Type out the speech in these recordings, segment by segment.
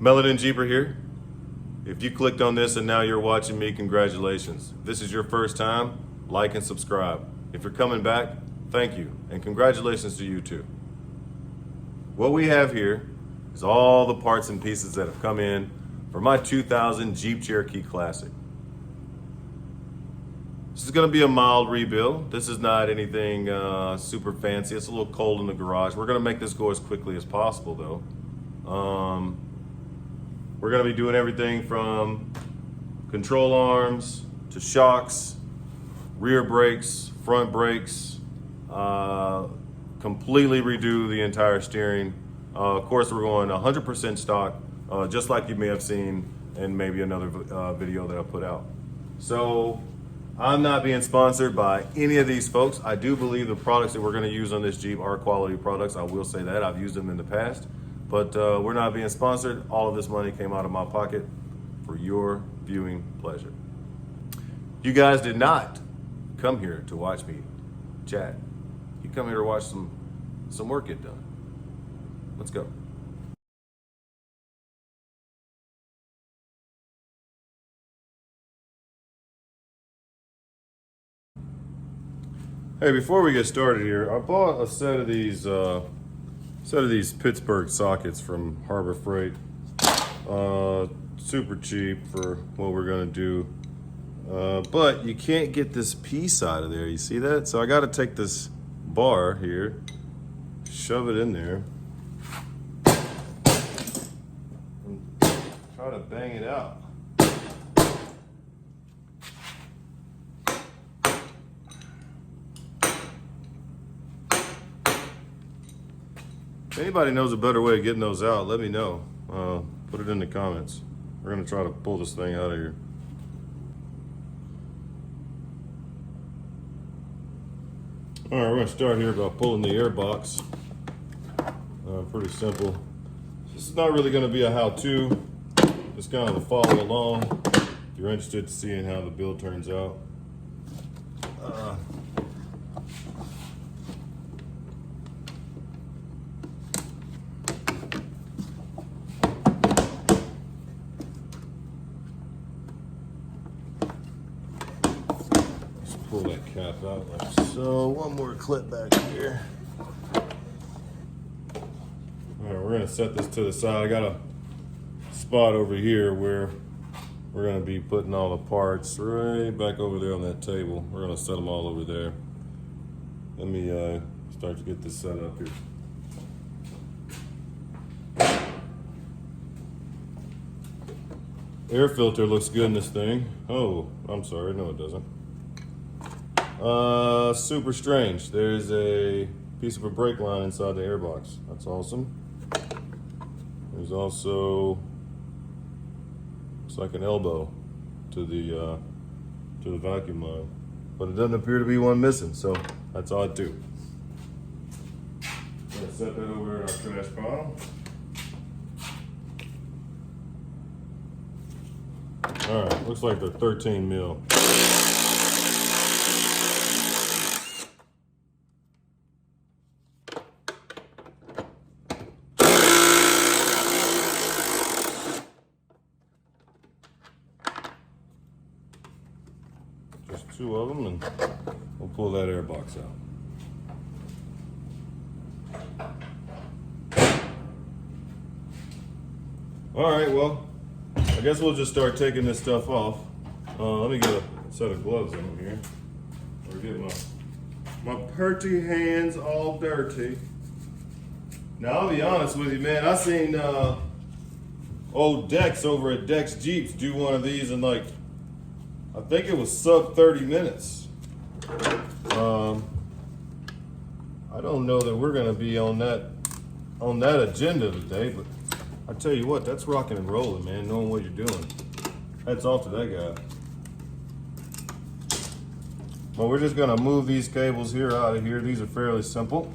Melanin Jeeper here. If you clicked on this and now you're watching me, congratulations. If this is your first time, like and subscribe. If you're coming back, thank you, and congratulations to you too. What we have here is all the parts and pieces that have come in for my 2000 Jeep Cherokee Classic. This is gonna be a mild rebuild. This is not anything super fancy. It's a little cold in the garage. We're gonna make this go as quickly as possible though. We're gonna be doing everything from control arms to shocks, rear brakes, front brakes, completely redo the entire steering. Of course, we're going 100% stock, just like you may have seen in maybe another video that I put out. So I'm not being sponsored by any of these folks. I do believe the products that we're gonna use on this Jeep are quality products. I will say that, I've used them in the past. But we're not being sponsored. All of this money came out of my pocket for your viewing pleasure. You guys did not come here to watch me chat. You come here to watch some work get done. Let's go. Hey, before we get started here, I bought a set of these Pittsburgh sockets from Harbor Freight. Super cheap for what we're gonna do. But you can't get this piece out of there, you see that? So I gotta take this bar here, shove it in there, and try to bang it out. If anybody knows a better way of getting those out, let me know. Put it in the comments. We're gonna try to pull this thing out of here. All right, we're gonna start here by pulling the air box. Pretty simple. This is not really gonna be a how-to. Just kind of a follow along if you're interested in seeing how the build turns out. Pull that cap out like so. One more clip back here. All right, we're gonna set this to the side. I got a spot over here where we're gonna be putting all the parts right back over there on that table. We're gonna set them all over there. Let me start to get this set up here. Air filter looks good in this thing. Oh, I'm sorry, no it doesn't. Super strange. There's a piece of a brake line inside the airbox. That's awesome. There's also, it's like an elbow to the vacuum line, but it doesn't appear to be one missing. So that's odd too. Gonna set that over in our trash pile. All right, looks like they're 13 mil. Just two of them, and we'll pull that air box out. All right, well, I guess we'll just start taking this stuff off. Let me get a set of gloves in here. Or get my purty hands all dirty. Now, I'll be honest with you, man. I seen old Dex over at Dex Jeeps do one of these in like, I think it was sub 30 minutes. I don't know that we're gonna be on that agenda today, but I tell you what, that's rocking and rolling, man, knowing what you're doing. Hats off to that guy. Well, we're just gonna move these cables here out of here. These are fairly simple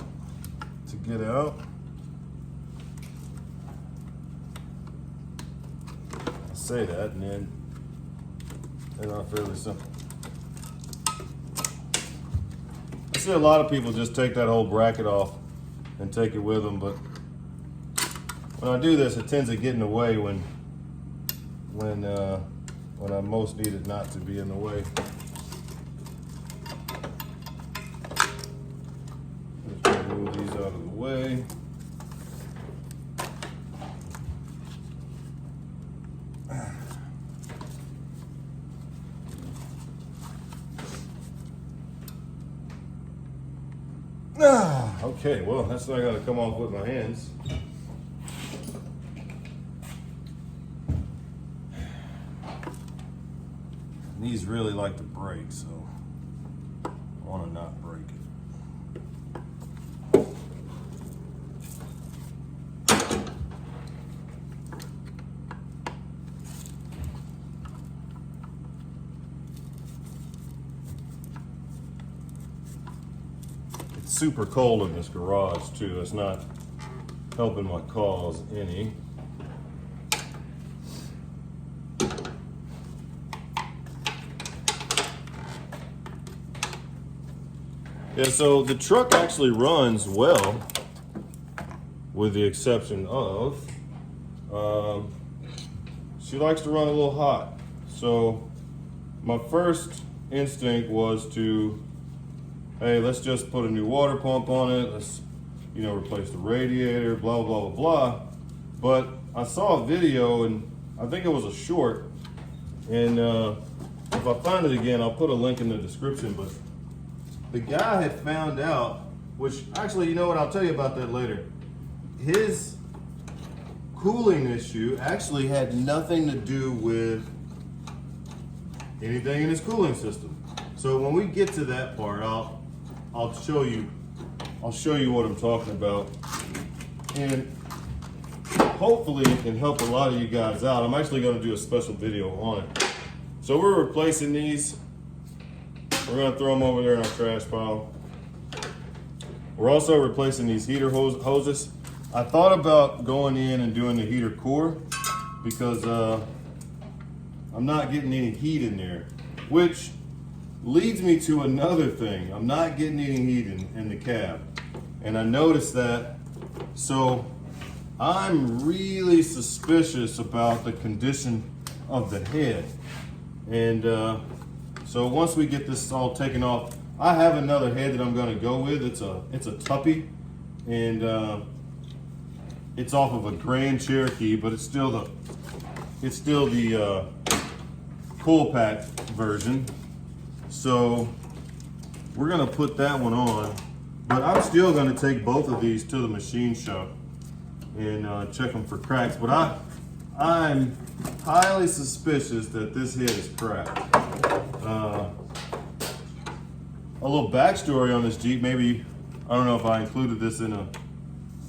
to get out. I say that, and then they're not fairly simple. I see a lot of people just take that whole bracket off and take it with them, but when I do this, it tends to get in the way when I most need it not to be in the way. Let's move these out of the way. Okay, well, that's not gonna come off with my hands. These really like to break, so I want to not break it. It's super cold in this garage too. It's not helping my cause any. Yeah, so the truck actually runs well, with the exception of, she likes to run a little hot. So my first instinct was to, hey, let's just put a new water pump on it. Let's, replace the radiator, blah, blah, blah, blah. But I saw a video, and I think it was a short, and if I find it again, I'll put a link in the description, but the guy had found out, which actually, you know what, I'll tell you about that later. His cooling issue actually had nothing to do with anything in his cooling system. So when we get to that part, I'll show you what I'm talking about. And hopefully it can help a lot of you guys out. I'm actually gonna do a special video on it. So we're replacing these. We're gonna throw them over there in our trash pile. We're also replacing these heater hoses. I thought about going in and doing the heater core because I'm not getting any heat in there, which leads me to another thing. I'm not getting any heat in the cab. And I noticed that, so I'm really suspicious about the condition of the head. And so once we get this all taken off, I have another head that I'm gonna go with. It's a Tuppy, and it's off of a Grand Cherokee, but it's still the cool pack version. So we're gonna put that one on, but I'm still gonna take both of these to the machine shop and check them for cracks. But I'm highly suspicious that this head is cracked. A little backstory on this Jeep. Maybe, I don't know if I included this in a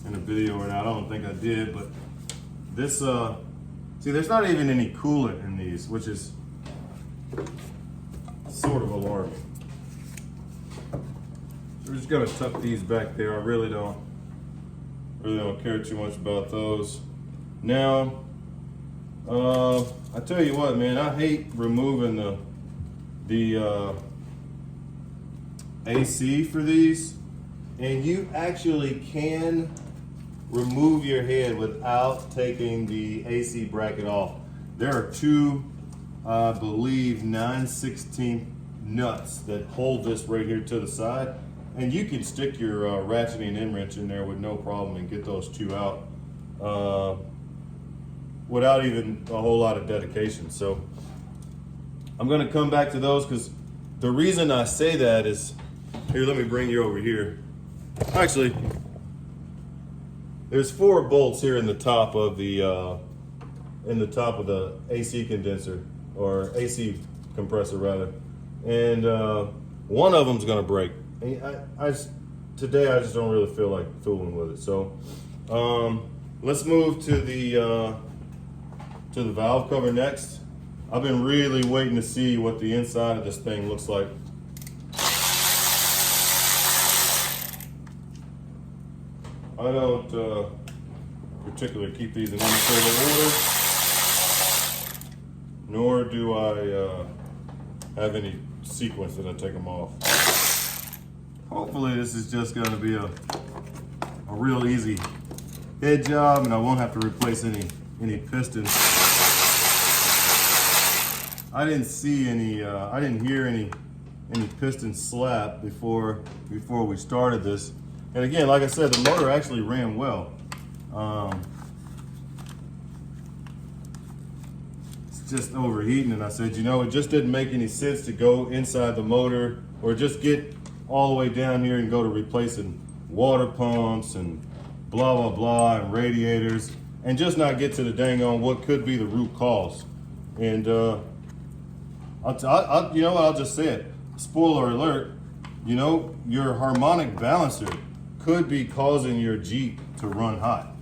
video or not. I don't think I did, but this, see, there's not even any coolant in these, which is sort of alarming. So we're just gonna tuck these back there. I really don't care too much about those. Now, I tell you what, man, I hate removing the AC for these, and you actually can remove your head without taking the AC bracket off. There are two, I believe, 9/16 nuts that hold this right here to the side, and you can stick your ratcheting end wrench in there with no problem and get those two out without even a whole lot of dedication. So I'm gonna come back to those, because the reason I say that is, here, let me bring you over here. Actually, there's 4 bolts here in the top of the AC condenser, or AC compressor rather, and one of them's gonna break. And today I just don't really feel like fooling with it. So let's move to the valve cover next. I've been really waiting to see what the inside of this thing looks like. I don't particularly keep these in any sort of order, nor do I have any sequence that I take them off. Hopefully this is just going to be a real easy head job, and I won't have to replace any pistons. I didn't see any, I didn't hear any piston slap before we started this. And again, like I said, the motor actually ran well. It's just overheating, and I said, you know, it just didn't make any sense to go inside the motor or just get all the way down here and go to replacing water pumps and blah, blah, blah, and radiators, and just not get to the dang on what could be the root cause. And you know what, I'll just say it. Spoiler alert, you know, your harmonic balancer could be causing your Jeep to run hot.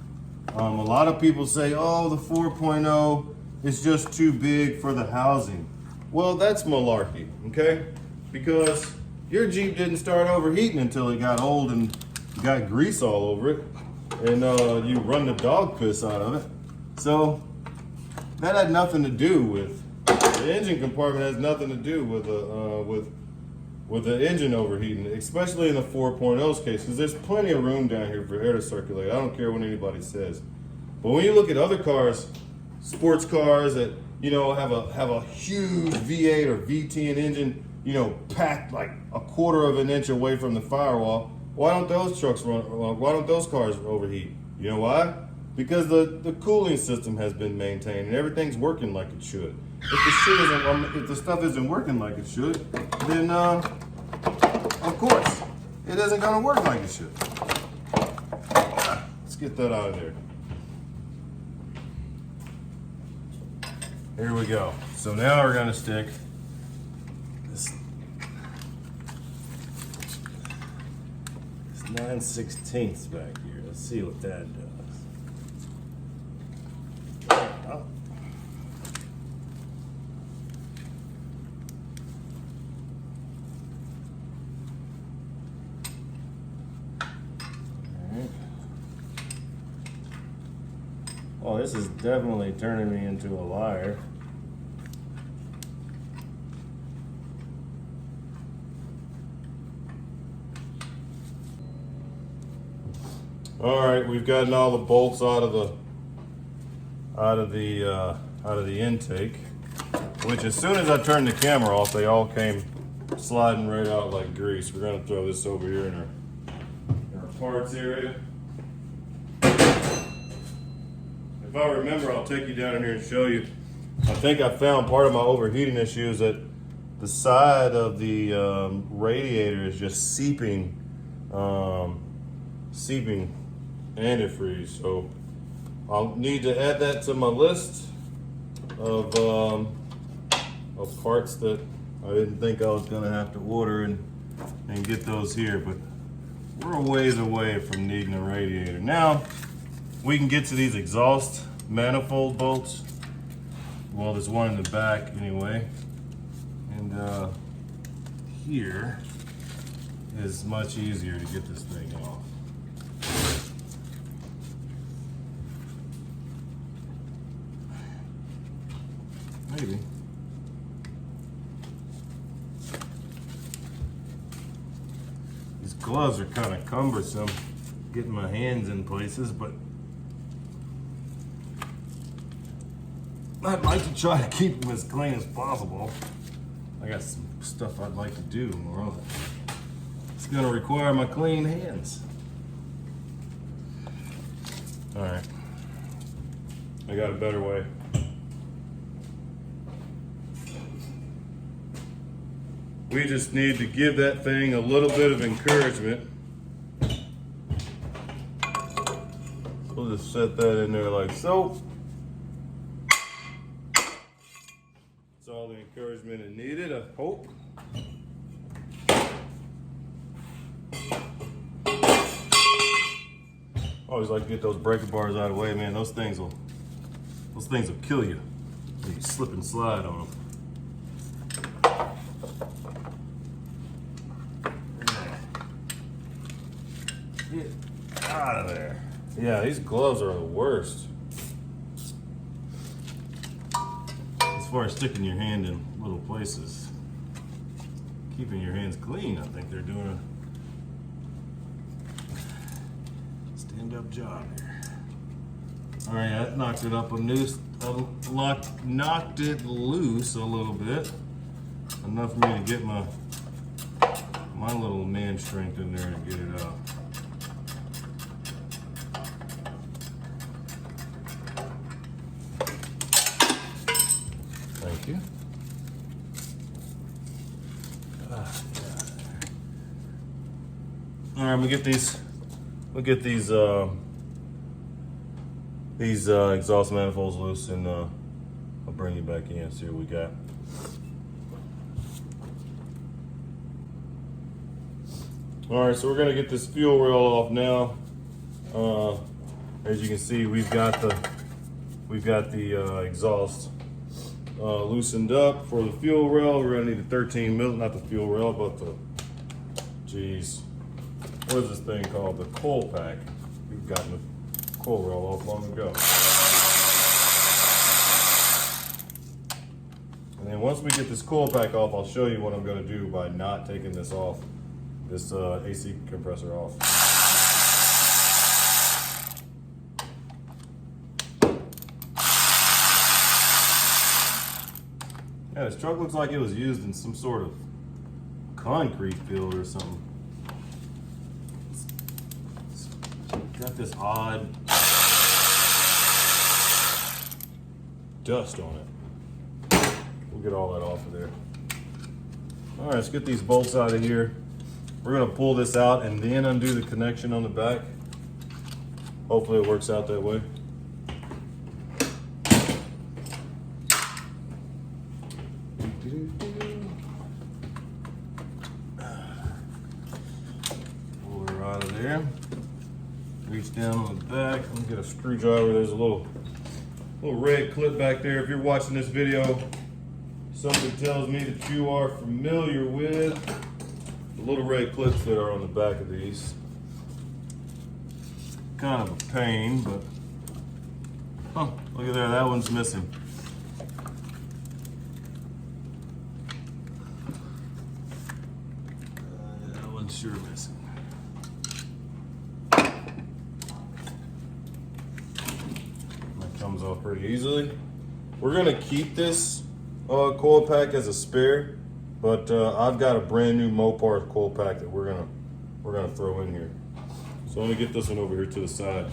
A lot of people say, oh, the 4.0 is just too big for the housing. Well, that's malarkey, okay? Because your Jeep didn't start overheating until it got old and got grease all over it, and you run the dog piss out of it. So that had nothing to do with the engine compartment. Has nothing to do with the engine overheating, especially in the 4.0's case, because there's plenty of room down here for air to circulate. I don't care what anybody says. But when you look at other cars, sports cars that, you know, have a huge V8 or V10 engine, you know, packed like a quarter of an inch away from the firewall, why don't those trucks run? Why don't those cars overheat? You know why? Because the cooling system has been maintained and everything's working like it should. If the stuff isn't working like it should, then of course it isn't going to work like it should. Let's get that out of there. Here we go. So now we're going to stick this 9/16 back here. Let's see what that does. Oh. Oh, this is definitely turning me into a liar. All right, we've gotten all the bolts out of the intake, which as soon as I turned the camera off, they all came sliding right out like grease. We're gonna throw this over here in our parts area. If I remember, I'll take you down in here and show you. I think I found part of my overheating issue is that the side of the radiator is just seeping antifreeze. So I'll need to add that to my list of parts that I didn't think I was gonna have to order and get those here, but we're a ways away from needing a radiator. Now, we can get to these exhaust manifold bolts. Well, there's one in the back anyway. And here is much easier to get this thing off. Maybe. These gloves are kind of cumbersome, getting my hands in places, but I'd like to try to keep them as clean as possible. I got some stuff I'd like to do tomorrow. It's gonna require my clean hands. All right, I got a better way. We just need to give that thing a little bit of encouragement. We'll just set that in there like so. That's all the encouragement it needed, I hope. Always like to get those breaker bars out of the way, man. Those things will kill you. You slip and slide on them. Get out of there. Yeah, these gloves are the worst. As far as sticking your hand in little places, keeping your hands clean, I think they're doing a stand-up job here. All right, that knocked it up knocked it loose a little bit. Enough for me to get my little man strength in there and get it out. Thank you. All right, we'll get these exhaust manifolds loose, and I'll bring you back in and see what we got. All right, so we're gonna get this fuel rail off now. As you can see, we've got the exhaust loosened up for the fuel rail. We're gonna need a 13 mil, not the fuel rail, but the, what is this thing called? The coil pack. We've gotten the coil rail off long ago. And then once we get this coil pack off, I'll show you what I'm gonna do by not taking this off, this AC compressor off. Yeah, this truck looks like it was used in some sort of concrete field or something. It's got this odd dust on it. We'll get all that off of there. All right, let's get these bolts out of here. We're gonna pull this out and then undo the connection on the back. Hopefully it works out that way. Pull her out of there. Reach down on the back. Let me get a screwdriver. There's a little red clip back there. If you're watching this video, something tells me that you are familiar with the little red clips that are on the back of these. Kind of a pain, but oh, look at there, that one's missing. That one's sure missing. That comes off pretty easily. We're gonna keep this coil pack as a spare, but I've got a brand new Mopar coil pack that we're gonna throw in here. So let me get this one over here to the side.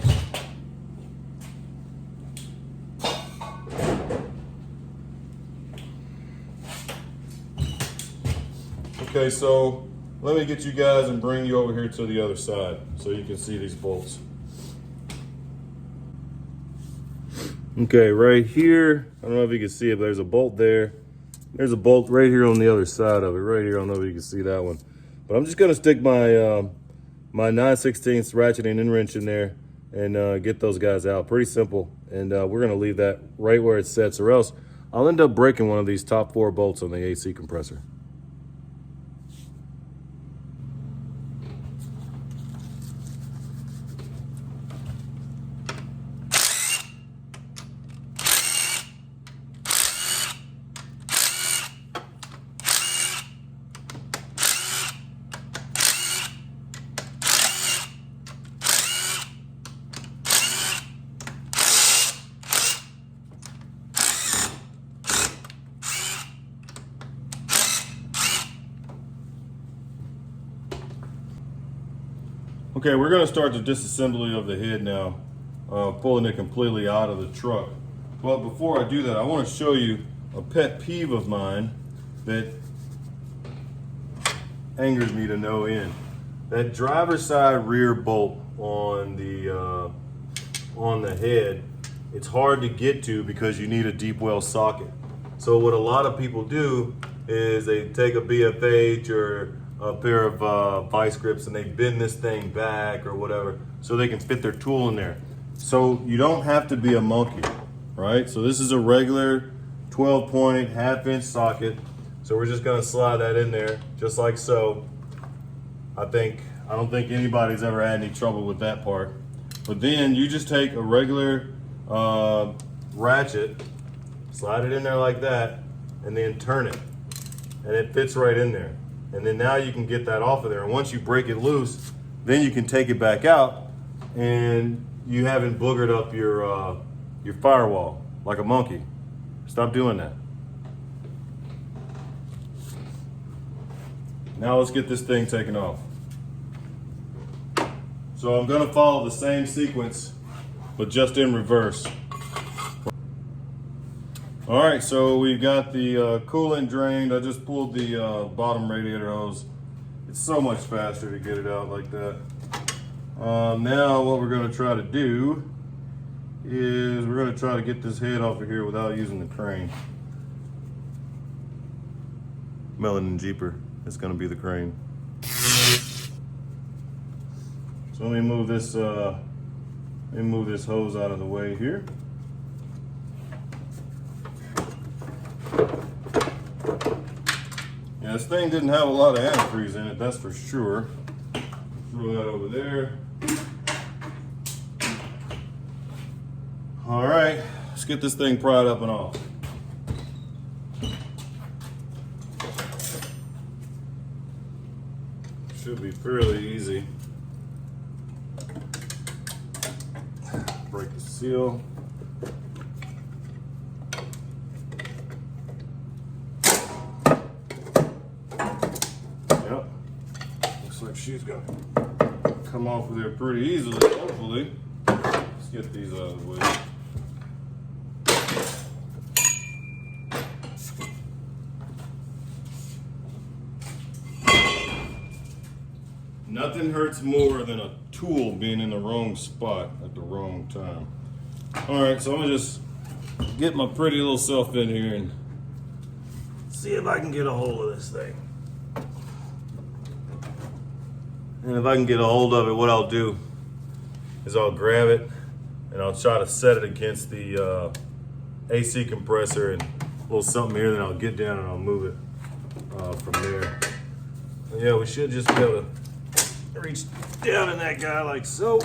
Okay, so let me get you guys and bring you over here to the other side so you can see these bolts. Okay, right here, I don't know if you can see it, but there's a bolt there. There's a bolt right here on the other side of it, right here. I don't know if you can see that one. But I'm just gonna stick my my 9/16 ratcheting and wrench in there and get those guys out. Pretty simple. And we're gonna leave that right where it sets, or else I'll end up breaking one of these top 4 bolts on the AC compressor. Okay, we're gonna start the disassembly of the head now, pulling it completely out of the truck. But before I do that, I wanna show you a pet peeve of mine that angers me to no end. That driver's side rear bolt on the head, it's hard to get to because you need a deep well socket. So what a lot of people do is they take a BFH or a pair of vice grips and they bend this thing back or whatever so they can fit their tool in there. So you don't have to be a monkey, right? So this is a regular 12-point half-inch socket. So we're just gonna slide that in there just like so. I don't think anybody's ever had any trouble with that part. But then you just take a regular ratchet, slide it in there like that, and then turn it. And it fits right in there. And then now you can get that off of there. And once you break it loose, then you can take it back out and you haven't boogered up your firewall like a monkey. Stop doing that. Now let's get this thing taken off. So I'm gonna follow the same sequence, but just in reverse. All right, so we got the coolant drained. I just pulled the bottom radiator hose. It's so much faster to get it out like that. Now what we're gonna try to do is we're gonna try to get this head off of here without using the crane. Melanin Jeeper, it's gonna be the crane. So let me move this hose out of the way here. Yeah, this thing didn't have a lot of antifreeze in it, that's for sure. Throw that over there. All right, let's get this thing pried up and off. Should be fairly easy. Break the seal. Yep. Looks like she's gonna come off of there pretty easily, hopefully. Let's get these out of the way. Nothing hurts more than a tool being in the wrong spot at the wrong time. All right, so I'm gonna just get my pretty little self in here and see if I can get a hold of this thing. And if I can get a hold of it, what I'll do is I'll grab it and I'll try to set it against the AC compressor and a little something here, then I'll get down and I'll move it from there. And yeah, we should just be able to reach down in that guy like so.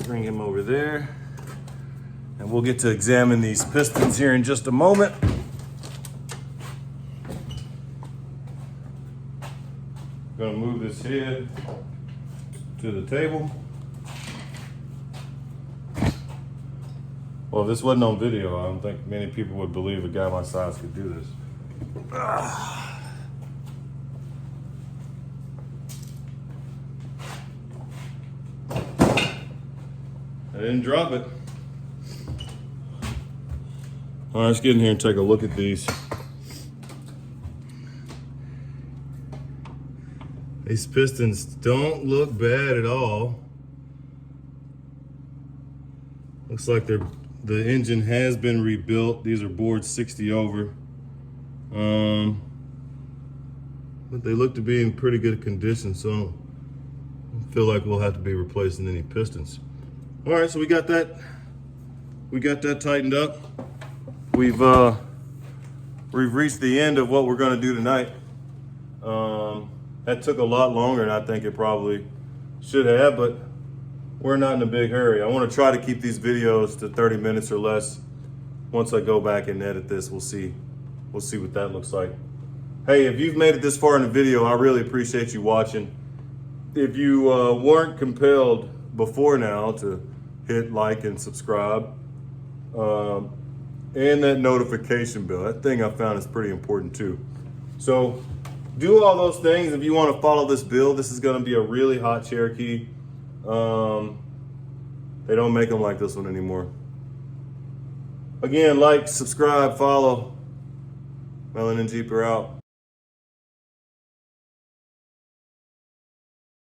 Bring him over there. And we'll get to examine these pistons here in just a moment. Gonna move this head to the table. Well, if this wasn't on video, I don't think many people would believe a guy my size could do this. I didn't drop it. All right, let's get in here and take a look at these. These pistons don't look bad at all. Looks like the engine has been rebuilt. These are board 60 over. But they look to be in pretty good condition, so I don't feel like we'll have to be replacing any pistons. All right, so we got that tightened up. We've reached the end of what we're gonna do tonight. That took a lot longer than I think it probably should have, but we're not in a big hurry. I wanna try to keep these videos to 30 minutes or less. Once I go back and edit this, we'll see what that looks like. Hey, if you've made it this far in the video, I really appreciate you watching. If you weren't compelled before now to hit like and subscribe, and that notification bell. That thing I found is pretty important too. So do all those things if you want to follow this build. This is going to be a really hot Cherokee. They don't make them like this one anymore. Again, like, subscribe, follow. Melanin Jeeper out.